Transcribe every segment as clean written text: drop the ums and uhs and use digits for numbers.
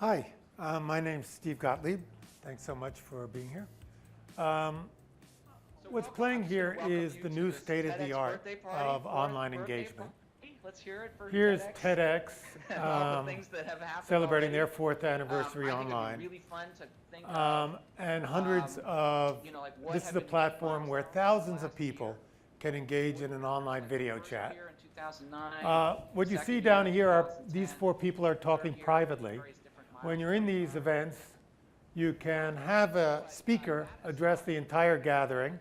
Hi, my name's Steve Gottlieb. Thanks so much for being here. What's playing here is the new state-of-the-art of online engagement. Let's hear it for Here's TEDx. TEDx All the things that have happened celebrating already. their 4th anniversary I think online. it'd be really fun to think of, And hundreds of, what this is have a been platform where thousands of last people year. can engage in an online video First chat. year in 2009, What you second see year down in here are 2010, these 4 people are talking third year, privately. various different When you're in these milestones. events, you can have a speaker address the entire gathering.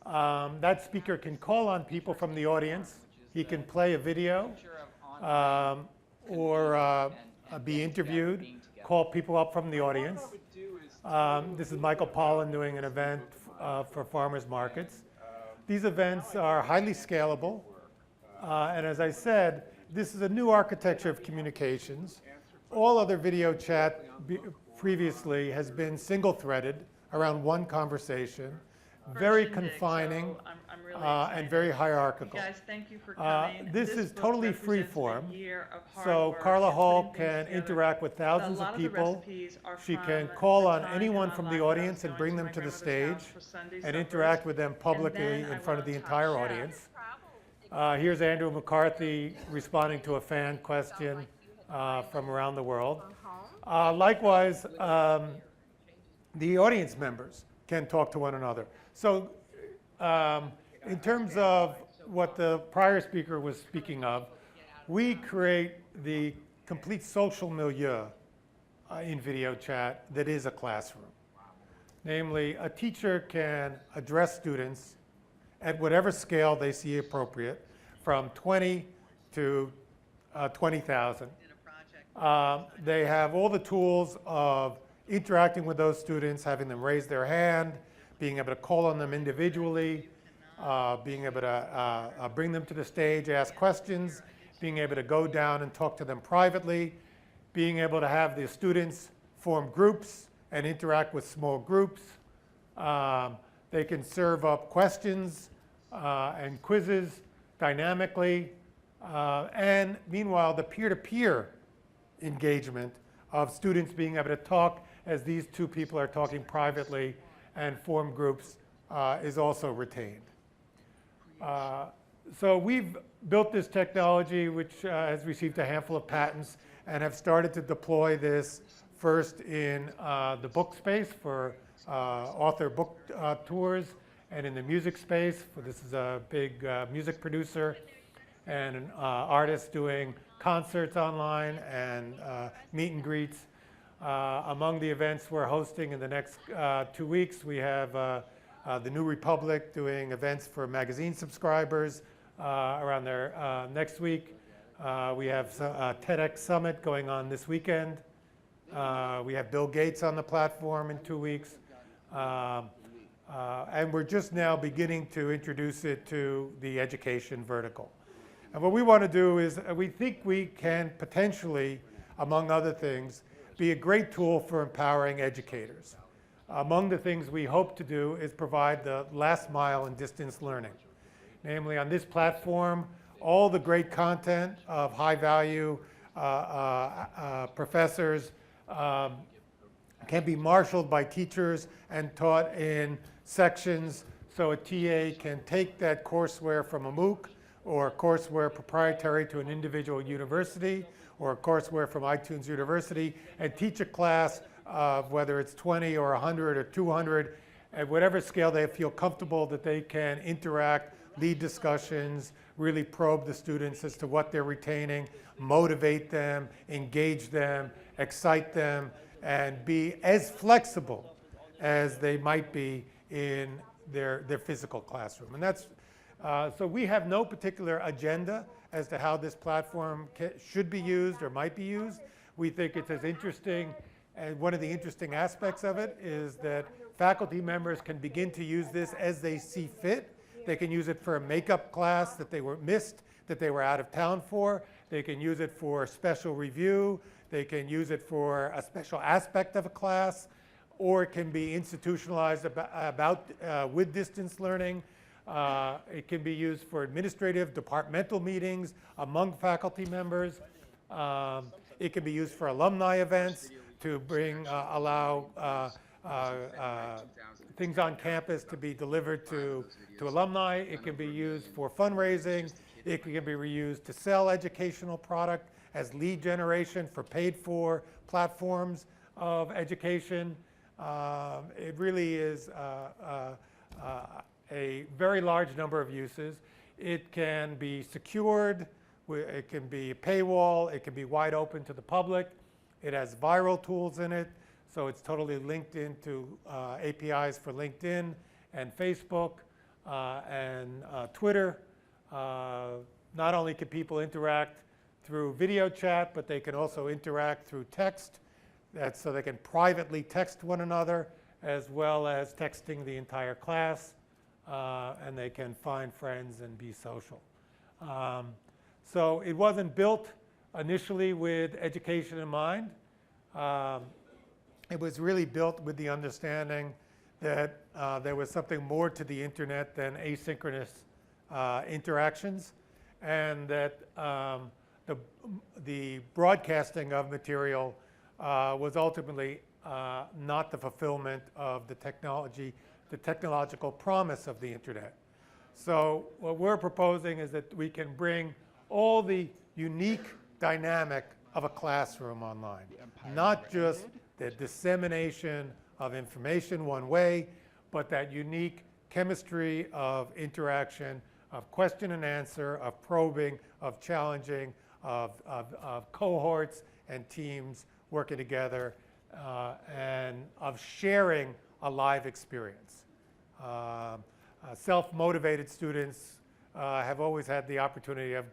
That speaker can call on people from the audience. He can play a video or be interviewed, call people up from the audience. This is Michael Pollan doing an event for farmers markets. These events are highly scalable. And as I said, this is a new architecture of communications. All other video chat previously has been single-threaded around one conversation, very Shindig, confining so I'm really and excited. very hierarchical. You guys, thank you for coming. This is book totally represents free-form. a year of hard So work Carla and Hall putting can things together. interact with thousands A lot of of the people. recipes are She from can call the on time anyone in from my the life when I audience was and going bring them my to the grandmother's stage house for Sunday and suppers. interact with them publicly And then in I front of the went on entire Top Chef. audience. Here's Andrew McCarthy responding to a fan question from around the world. Likewise, the audience members can talk to one another. So in terms of what the prior speaker was speaking of, we create the complete social milieu in video chat that is a classroom. Namely, a teacher can address students at whatever scale they see appropriate, from 20 to 20,000. They have all the tools of interacting with those students, having them raise their hand, being able to call on them individually, being able to bring them to the stage, ask questions, being able to go down and talk to them privately, being able to have the students form groups and interact with small groups. They can serve up questions and quizzes dynamically. And meanwhile, the peer-to-peer engagement of students being able to talk as these 2 people are talking privately and form groups is also retained. So we've built this technology, which has received a handful of patents, and have started to deploy this first in the book space for author book tours, and in the music space. This is a big music producer and an artist doing concerts online and meet and greets. Among the events we're hosting in the next 2 weeks, we have the New Republic doing events for magazine subscribers around there next week. We have a TEDx Summit going on this weekend. We have Bill Gates on the platform in 2 weeks. And we're just now beginning to introduce it to the education vertical. And what we want to do is we think we can potentially, among other things, be a great tool for empowering educators. Among the things we hope to do is provide the last mile in distance learning. Namely, on this platform, all the great content of high value professors can be marshaled by teachers and taught in sections, so a TA can take that courseware from a MOOC or courseware proprietary to an individual university or courseware from iTunes University and teach a class of whether it's 20 or 100 or 200 at whatever scale they feel comfortable that they can interact, lead discussions, really probe the students as to what they're retaining, motivate them, engage them, excite them, and be as flexible as they might be in their physical classroom. And that's, so we have no particular agenda as to how this platform should be used or might be used. We think it's as interesting, and one of the interesting aspects of it is that faculty members can begin to use this as they see fit. They can use it for a makeup class that they were missed, that they were out of town for. They can use it for special review. They can use it for a special aspect of a class, or it can be institutionalized with distance learning. It can be used for administrative, departmental meetings among faculty members. It can be used for alumni events to allow things on campus to be delivered to alumni. It can be used for fundraising. It can be reused to sell educational product as lead generation for paid for platforms of education. It really is a very large number of uses. It can be secured. It can be a paywall. It can be wide open to the public. It has viral tools in it, so it's totally linked into APIs for LinkedIn and Facebook and Twitter. Not only can people interact through video chat, but they can also interact through text. So they can privately text one another, as well as texting the entire class, and they can find friends and be social. So it wasn't built initially with education in mind. It was really built with the understanding that there was something more to the internet than asynchronous interactions, and that the broadcasting of material was ultimately not the fulfillment of the technological promise of the internet. So what we're proposing is that we can bring all the unique dynamic of a classroom online, not just the dissemination of information one way, but that unique chemistry of interaction, of question and answer, of probing, of challenging, of cohorts and teams working together, and of sharing a live experience. Self-motivated students have always had the opportunity of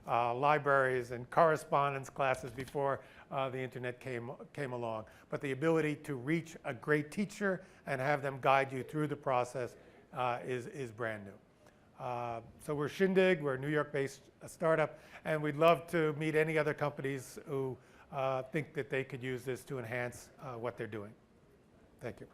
libraries and correspondence classes before the internet came along. But the ability to reach a great teacher and have them guide you through the process is brand new. So we're Shindig, we're a New York-based startup, and we'd love to meet any other companies who think that they could use this to enhance what they're doing. Thank you.